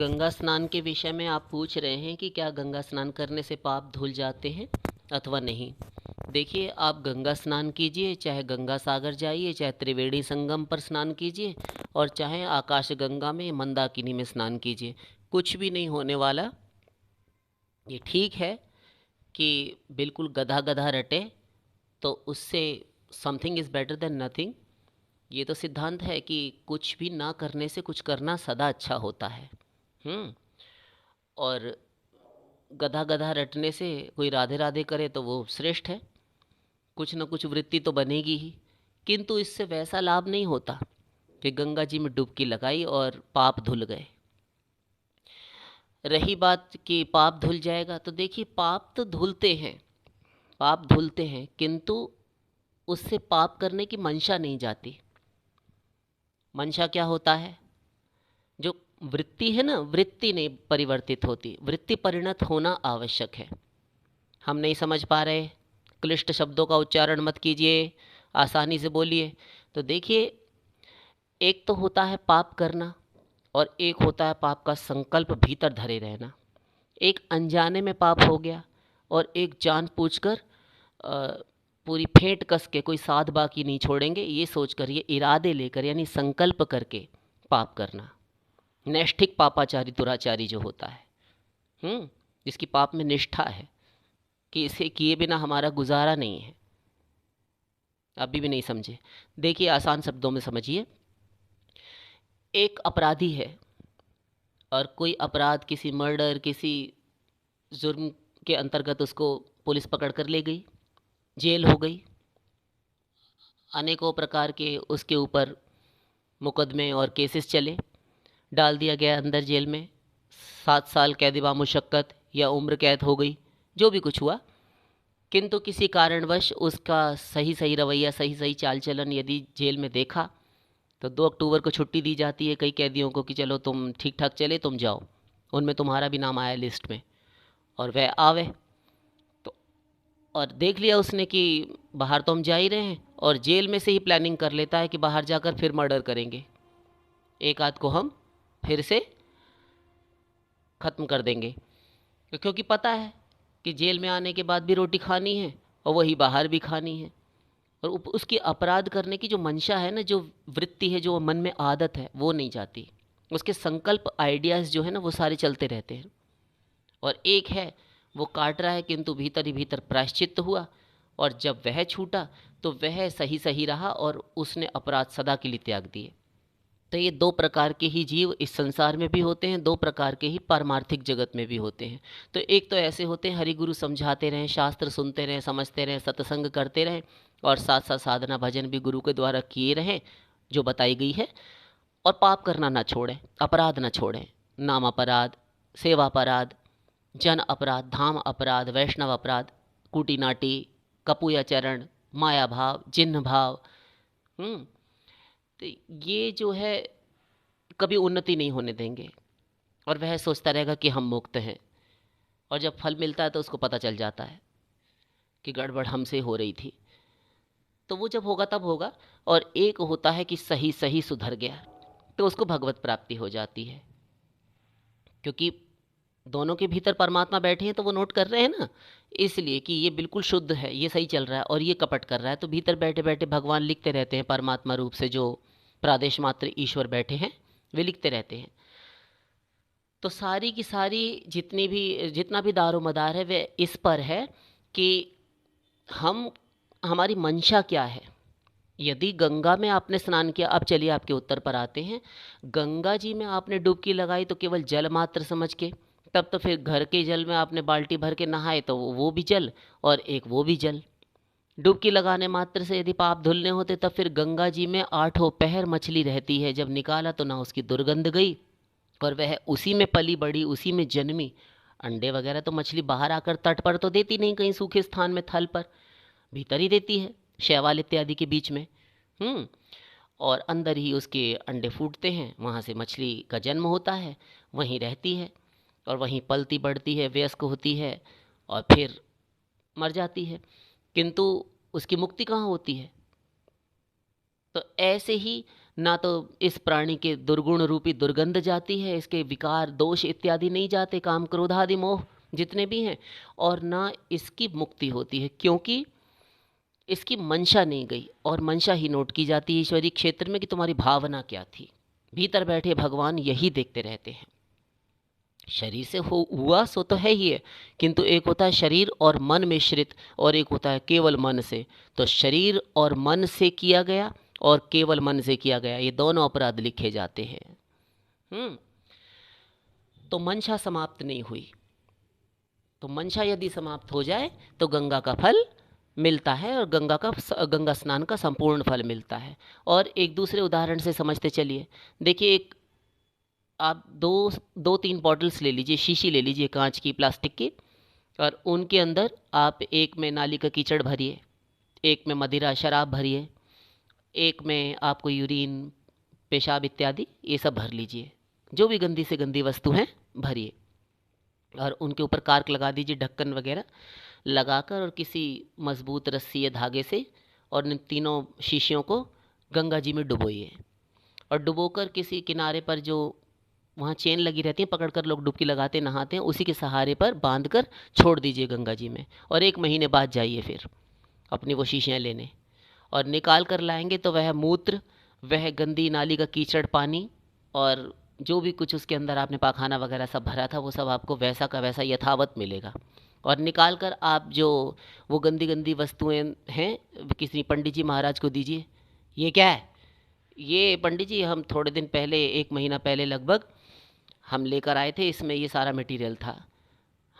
गंगा स्नान के विषय में आप पूछ रहे हैं कि क्या गंगा स्नान करने से पाप धुल जाते हैं अथवा नहीं। देखिए, आप गंगा स्नान कीजिए, चाहे गंगा सागर जाइए, चाहे त्रिवेणी संगम पर स्नान कीजिए और चाहे आकाश गंगा में मंदाकिनी में स्नान कीजिए, कुछ भी नहीं होने वाला। ये ठीक है कि बिल्कुल गधा गधा रटे तो उससे something is better than nothing. ये तो सिद्धांत है कि कुछ भी ना करने से कुछ करना सदा अच्छा होता है। और गधा गधा रटने से कोई राधे राधे करे तो वो श्रेष्ठ है। कुछ न कुछ वृत्ति तो बनेगी ही, किंतु इससे वैसा लाभ नहीं होता कि गंगा जी में डुबकी लगाई और पाप धुल गए। रही बात कि पाप धुल जाएगा, तो देखिए, पाप तो धुलते हैं, पाप धुलते हैं, किंतु उससे पाप करने की मंशा नहीं जाती। मंशा क्या होता है? जो वृत्ति है ना, वृत्ति नहीं परिवर्तित होती, वृत्ति परिणत होना आवश्यक है। हम नहीं समझ पा रहे, क्लिष्ट शब्दों का उच्चारण मत कीजिए, आसानी से बोलिए। तो देखिए, एक तो होता है पाप करना और एक होता है पाप का संकल्प भीतर धरे रहना। एक अनजाने में पाप हो गया और एक जानबूझकर पूरी फेंट कस के कोई साध बाकी नहीं छोड़ेंगे, ये सोचकर, ये इरादे लेकर, यानी संकल्प करके पाप करना। नैष्ठिक पापाचारी दुराचारी जो होता है, जिसकी पाप में निष्ठा है कि इसे किए बिना हमारा गुजारा नहीं है। अभी भी नहीं समझे? देखिए, आसान शब्दों में समझिए। एक अपराधी है और कोई अपराध, किसी मर्डर, किसी जुर्म के अंतर्गत उसको पुलिस पकड़ कर ले गई, जेल हो गई, अनेकों प्रकार के उसके ऊपर मुकदमे और केसेस चले, डाल दिया गया अंदर जेल में, 7 साल कैद बामुशक्कत या उम्र कैद हो गई, जो भी कुछ हुआ। किंतु किसी कारणवश उसका सही सही रवैया, सही सही चाल चलन यदि जेल में देखा, तो 2 अक्टूबर को छुट्टी दी जाती है कई कैदियों को कि चलो तुम ठीक ठाक चले, तुम जाओ। उनमें तुम्हारा भी नाम आया लिस्ट में, और वह आवे तो, और देख लिया उसने कि बाहर तो हम जा ही रहे हैं, और जेल में से ही प्लानिंग कर लेता है कि बाहर जाकर फिर मर्डर करेंगे, एक आध को हम फिर से ख़त्म कर देंगे। क्योंकि पता है कि जेल में आने के बाद भी रोटी खानी है और वही बाहर भी खानी है। और उसकी अपराध करने की जो मंशा है ना, जो वृत्ति है, जो मन में आदत है, वो नहीं जाती। उसके संकल्प, आइडियाज़ जो है ना, वो सारे चलते रहते हैं। और एक है, वो काट रहा है किंतु भीतर ही भीतर प्रायश्चित्त हुआ, और जब वह छूटा तो वह सही सही रहा और उसने अपराध सदा के लिए त्याग दिए। तो ये 2 प्रकार के ही जीव इस संसार में भी होते हैं, 2 प्रकार के ही पारमार्थिक जगत में भी होते हैं। तो एक तो ऐसे होते हैं, हरि गुरु समझाते रहें, शास्त्र सुनते रहें, समझते रहें, सत्संग करते रहें, और साथ साथ साधना भजन भी गुरु के द्वारा किए रहें जो बताई गई है, और पाप करना ना छोड़ें, अपराध ना छोड़ें। नाम अपराध, सेवा अपराध, जन अपराध, धाम अपराध, वैष्णव अपराध, कूटी नाटी, कपूयाचरण, माया भाव, जिन्ह भाव। तो ये जो है कभी उन्नति नहीं होने देंगे, और वह सोचता रहेगा कि हम मुक्त हैं, और जब फल मिलता है तो उसको पता चल जाता है कि गड़बड़ हमसे हो रही थी। तो वो जब होगा तब होगा। और एक होता है कि सही सही सुधर गया, तो उसको भगवत प्राप्ति हो जाती है, क्योंकि दोनों के भीतर परमात्मा बैठे हैं, तो वो नोट कर रहे हैं ना, इसलिए कि ये बिल्कुल शुद्ध है, ये सही चल रहा है, और ये कपट कर रहा है। तो भीतर बैठे बैठे भगवान लिखते रहते हैं, परमात्मा रूप से जो प्रादेश मात्र ईश्वर बैठे हैं, वे लिखते रहते हैं। तो सारी की सारी जितना भी दारोमदार है, वे इस पर है कि हम, हमारी मंशा क्या है। यदि गंगा में आपने स्नान किया, अब चलिए आपके उत्तर पर आते हैं। गंगा जी में आपने डुबकी लगाई तो केवल जल मात्र समझ के, तब तो फिर घर के जल में आपने बाल्टी भर के नहाए तो वो भी जल और एक वो भी जल। डुबकी लगाने मात्र से यदि पाप धुलने होते, तब फिर गंगा जी में 8 पहर मछली रहती है, जब निकाला तो ना उसकी दुर्गंध गई, और वह उसी में पली बड़ी, उसी में जन्मी। अंडे वगैरह तो मछली बाहर आकर तट पर तो देती नहीं, कहीं सूखे स्थान में थल पर, भीतर ही देती है, शैवाल इत्यादि के बीच में। हम्म और अंदर ही उसके अंडे फूटते हैं, वहाँ से मछली का जन्म होता है, वहीं रहती है और वहीं पलती बढ़ती है, वयस्क होती है और फिर मर जाती है। किंतु उसकी मुक्ति कहाँ होती है? तो ऐसे ही ना तो इस प्राणी के दुर्गुण रूपी दुर्गंध जाती है, इसके विकार दोष इत्यादि नहीं जाते, काम क्रोध आदि मोह जितने भी हैं, और ना इसकी मुक्ति होती है, क्योंकि इसकी मंशा नहीं गई। और मंशा ही नोट की जाती है ईश्वरीय क्षेत्र में कि तुम्हारी भावना क्या थी। भीतर बैठे भगवान यही देखते रहते हैं। शरीर से हो हुआ सो तो है ही है, किंतु एक होता है शरीर और मन मिश्रित, और एक होता है केवल मन से। तो शरीर और मन से किया गया और केवल मन से किया गया, ये दोनों अपराध लिखे जाते हैं। तो मंशा समाप्त नहीं हुई। तो मंशा यदि समाप्त हो जाए तो गंगा का फल मिलता है, और गंगा स्नान का संपूर्ण फल मिलता है। और एक दूसरे उदाहरण से समझते चलिए। देखिए, एक आप दो तीन बॉटल्स ले लीजिए, शीशी ले लीजिए कांच की, प्लास्टिक की, और उनके अंदर आप एक में नाली का कीचड़ भरिए, एक में मदिरा शराब भरिए, एक में आपको यूरिन पेशाब इत्यादि ये सब भर लीजिए, जो भी गंदी से गंदी वस्तु हैं भरिए, और उनके ऊपर कार्क लगा दीजिए, ढक्कन वगैरह लगाकर, और किसी मजबूत रस्सी या धागे से, और इन तीनों शीशियों को गंगा जी में डुबोइए। और डुबोकर किसी किनारे पर, जो वहाँ चेन लगी रहती है, पकड़कर लोग डुबकी लगाते नहाते हैं, उसी के सहारे पर बांधकर छोड़ दीजिए गंगा जी में। और 1 महीने बाद जाइए फिर अपनी वो शीशियाँ लेने, और निकाल कर लाएंगे तो वह मूत्र, वह गंदी नाली का कीचड़ पानी, और जो भी कुछ उसके अंदर आपने पाखाना वगैरह सब भरा था, वो सब आपको वैसा का वैसा यथावत मिलेगा। और निकाल कर आप जो वो गंदी गंदी वस्तुएं हैं, किसी पंडित जी महाराज को दीजिए। ये क्या है? ये पंडित जी हम थोड़े दिन पहले, 1 महीना पहले लगभग हम लेकर आए थे, इसमें ये सारा मटेरियल था।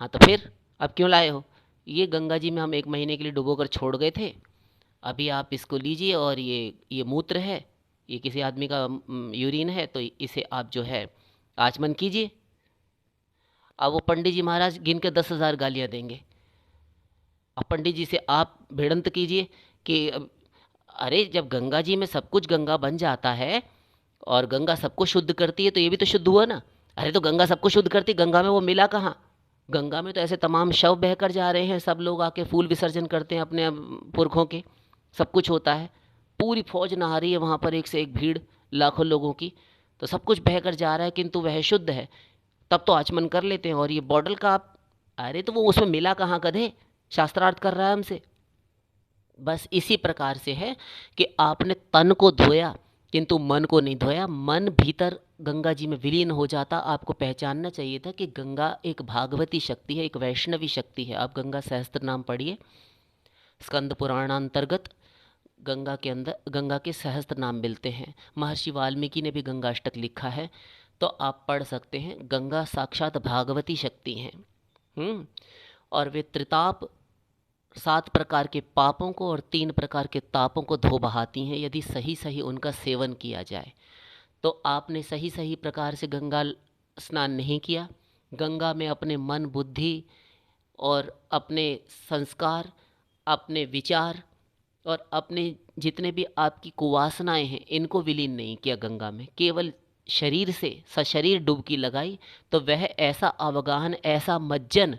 हाँ, तो फिर अब क्यों लाए हो? ये गंगा जी में हम 1 महीने के लिए डुबो कर छोड़ गए थे, अभी आप इसको लीजिए, और ये मूत्र है, ये किसी आदमी का यूरिन है, तो इसे आप जो है आचमन कीजिए। अब वो पंडित जी महाराज गिन के 10,000 गालियाँ देंगे। अब पंडित जी से आप भिड़ंत कीजिए कि अरे, जब गंगा जी में सब कुछ गंगा बन जाता है और गंगा सबको शुद्ध करती है, तो ये भी तो शुद्ध हुआ ना। अरे, तो गंगा सबको शुद्ध करती, गंगा में वो मिला कहाँ? गंगा में तो ऐसे तमाम शव बहकर जा रहे हैं, सब लोग आके फूल विसर्जन करते हैं अपने पुरखों के, सब कुछ होता है, पूरी फौज नहा रही है वहाँ पर, एक से एक भीड़ लाखों लोगों की, तो सब कुछ बहकर जा रहा है, किंतु वह शुद्ध है, तब तो आचमन कर लेते हैं। और ये बॉटल का आप, अरे तो वो उसमें मिला कहाँ गधे? शास्त्रार्थ कर रहा है हमसे। बस इसी प्रकार से है कि आपने तन को धोया किंतु मन को नहीं धोया। मन भीतर गंगा जी में विलीन हो जाता। आपको पहचानना चाहिए था कि गंगा एक भागवती शक्ति है, एक वैष्णवी शक्ति है। आप गंगा सहस्त्र नाम पढ़िए, स्कंद पुराणांतर्गत गंगा के अंदर गंगा के सहस्त्र नाम मिलते हैं। महर्षि वाल्मीकि ने भी गंगा अष्टक लिखा है, तो आप पढ़ सकते हैं। गंगा साक्षात भागवती शक्ति हैं। और वे त्रिताप, 7 प्रकार के पापों को और 3 प्रकार के तापों को धो बहाती हैं, यदि सही सही उनका सेवन किया जाए। तो आपने सही सही प्रकार से गंगा स्नान नहीं किया, गंगा में अपने मन बुद्धि और अपने संस्कार, अपने विचार और अपने जितने भी आपकी कुवासनाएं हैं, इनको विलीन नहीं किया गंगा में, केवल शरीर से सशरीर डुबकी लगाई, तो वह ऐसा अवगाहन, ऐसा मज्जन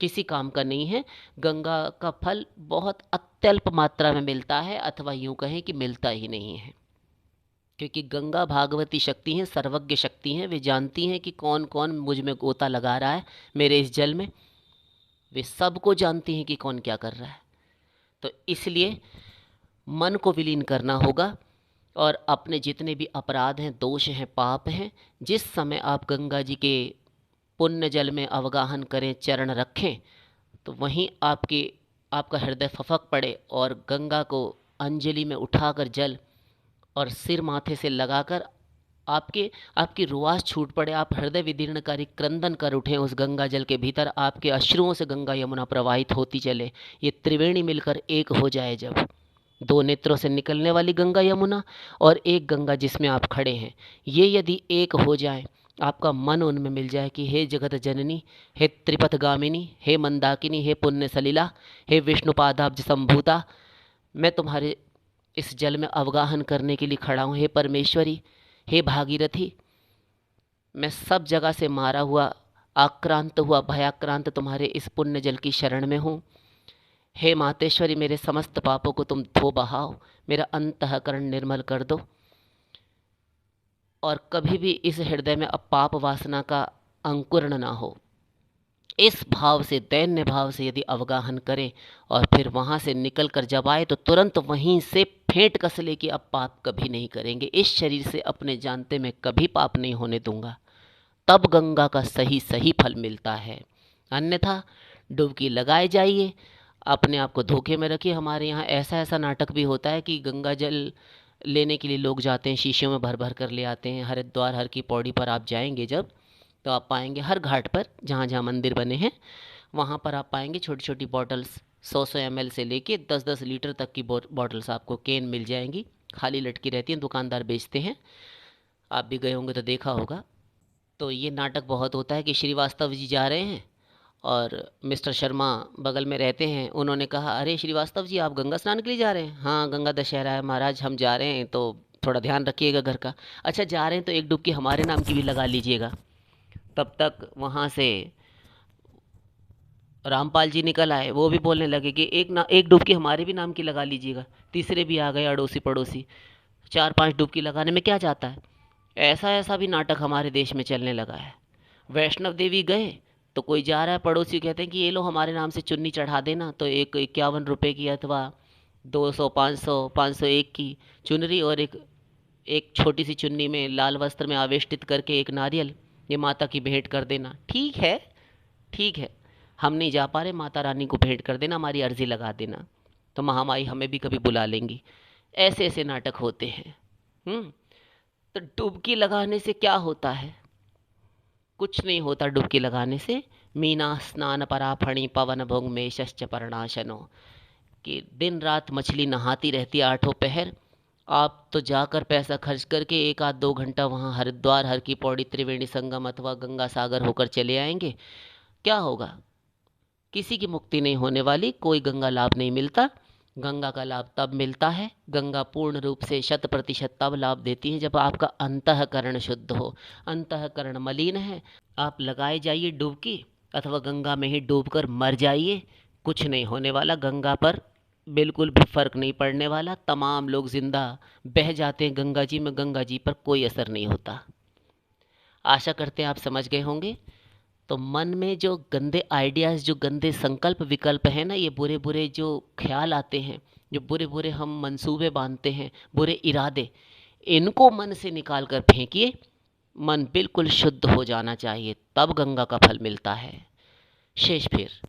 किसी काम का नहीं है। गंगा का फल बहुत अत्यल्प मात्रा में मिलता है, अथवा यूँ कहें कि मिलता ही नहीं है, क्योंकि गंगा भागवती शक्ति हैं, सर्वज्ञ शक्ति हैं। वे जानती हैं कि कौन कौन मुझ में गोता लगा रहा है मेरे इस जल में। वे सबको जानती हैं कि कौन क्या कर रहा है। तो इसलिए मन को विलीन करना होगा, और अपने जितने भी अपराध हैं, दोष हैं, पाप हैं, जिस समय आप गंगा जी के पुण्य जल में अवगाहन करें, चरण रखें, तो वहीं आपका हृदय फफक पड़े, और गंगा को अंजलि में उठाकर जल और सिर माथे से लगाकर आपकी रुआस छूट पड़े, आप हृदय विदीर्णकारी क्रंदन कर उठें उस गंगा जल के भीतर, आपके अश्रुओं से गंगा यमुना प्रवाहित होती चले, ये त्रिवेणी मिलकर एक हो जाए। जब 2 नेत्रों से निकलने वाली गंगा यमुना और एक गंगा जिसमें आप खड़े हैं, ये यदि एक हो जाए, आपका मन उनमें मिल जाए कि हे जगत जननी, हे त्रिपथगामिनी, हे मंदाकिनी, हे पुण्य सलिला, हे विष्णुपादाब्ज संभूता, मैं तुम्हारे इस जल में अवगाहन करने के लिए खड़ा हूँ। हे परमेश्वरी, हे भागीरथी, मैं सब जगह से मारा हुआ, आक्रांत हुआ, भयाक्रांत तुम्हारे इस पुण्य जल की शरण में हूँ। हे मातेश्वरी, मेरे समस्त पापों को तुम धो बहाओ, मेरा अंतःकरण निर्मल कर दो। और कभी भी इस हृदय में अब पाप वासना का अंकुरण ना हो। इस भाव से, दैन्य भाव से यदि अवगाहन करें और फिर वहाँ से निकल कर जब आए तो तुरंत वहीं से फेंट कस ले कि अब पाप कभी नहीं करेंगे, इस शरीर से अपने जानते में कभी पाप नहीं होने दूंगा, तब गंगा का सही सही फल मिलता है। अन्यथा डुबकी लगाए जाइए, अपने आप को धोखे में रखिए। हमारे यहाँ ऐसा ऐसा नाटक भी होता है कि गंगा जल लेने के लिए लोग जाते हैं, शीशियों में भर भर कर ले आते हैं। हरिद्वार हर की पौड़ी पर आप जाएंगे जब, तो आप पाएंगे हर घाट पर जहाँ जहाँ मंदिर बने हैं वहाँ पर आप पाएंगे छोटी छोटी बॉटल्स, 100-100 ml से लेके 10-10 लीटर तक की बॉटल्स आपको केन मिल जाएंगी, खाली लटकी रहती हैं, दुकानदार बेचते हैं। आप भी गए होंगे तो देखा होगा। तो ये नाटक बहुत होता है कि श्रीवास्तव जी जा रहे हैं और मिस्टर शर्मा बगल में रहते हैं। उन्होंने कहा, अरे श्रीवास्तव जी आप गंगा स्नान के लिए जा रहे हैं? हाँ, गंगा दशहरा है महाराज, हम जा रहे हैं, तो थोड़ा ध्यान रखिएगा घर का। अच्छा जा रहे हैं तो एक डुबकी हमारे नाम की भी लगा लीजिएगा। तब तक वहाँ से रामपाल जी निकल आए, वो भी बोलने लगे कि एक डुबकी हमारे भी नाम की लगा लीजिएगा। तीसरे भी आ गए अड़ोसी पड़ोसी, 4-5 डुबकी लगाने में क्या जाता है। ऐसा ऐसा भी नाटक हमारे देश में चलने लगा है। वैष्णव देवी गए तो कोई जा रहा है, पड़ोसी कहते हैं कि ये लो हमारे नाम से चुन्नी चढ़ा देना, तो एक 51 रुपये की अथवा 200, 500, 501 की चुनरी और एक एक छोटी सी चुन्नी में लाल वस्त्र में आवेष्टित करके एक नारियल, ये माता की भेंट कर देना। ठीक है, ठीक है, हम नहीं जा पा रहे, माता रानी को भेंट कर देना, हमारी अर्जी लगा देना, तो महामाई हमें भी कभी बुला लेंगी। ऐसे ऐसे नाटक होते हैं। तो डुबकी लगाने से क्या होता है? कुछ नहीं होता डुबकी लगाने से। मीना स्नान पराफणी पवन भोग में शश्च परणाशनो, कि दिन रात मछली नहाती रहती है 8 पहर। आप तो जाकर पैसा खर्च करके 1-2 घंटा वहाँ हरिद्वार हर की पौड़ी त्रिवेणी संगम अथवा गंगा सागर होकर चले आएंगे, क्या होगा? किसी की मुक्ति नहीं होने वाली, कोई गंगा लाभ नहीं मिलता। गंगा का लाभ तब मिलता है, गंगा पूर्ण रूप से 100% तब लाभ देती है जब आपका अंतःकरण शुद्ध हो। अंतःकरण मलिन है, आप लगाए जाइए डुबकी अथवा गंगा में ही डूबकर मर जाइए, कुछ नहीं होने वाला। गंगा पर बिल्कुल भी फर्क नहीं पड़ने वाला। तमाम लोग जिंदा बह जाते हैं गंगा जी में, गंगा जी पर कोई असर नहीं होता। आशा करते हैं आप समझ गए होंगे। तो मन में जो गंदे आइडियाज़, जो गंदे संकल्प विकल्प हैं ना, ये बुरे बुरे जो ख्याल आते हैं, जो बुरे बुरे हम मंसूबे बांधते हैं, बुरे इरादे, इनको मन से निकाल कर फेंकिए। मन बिल्कुल शुद्ध हो जाना चाहिए, तब गंगा का फल मिलता है। शेष फिर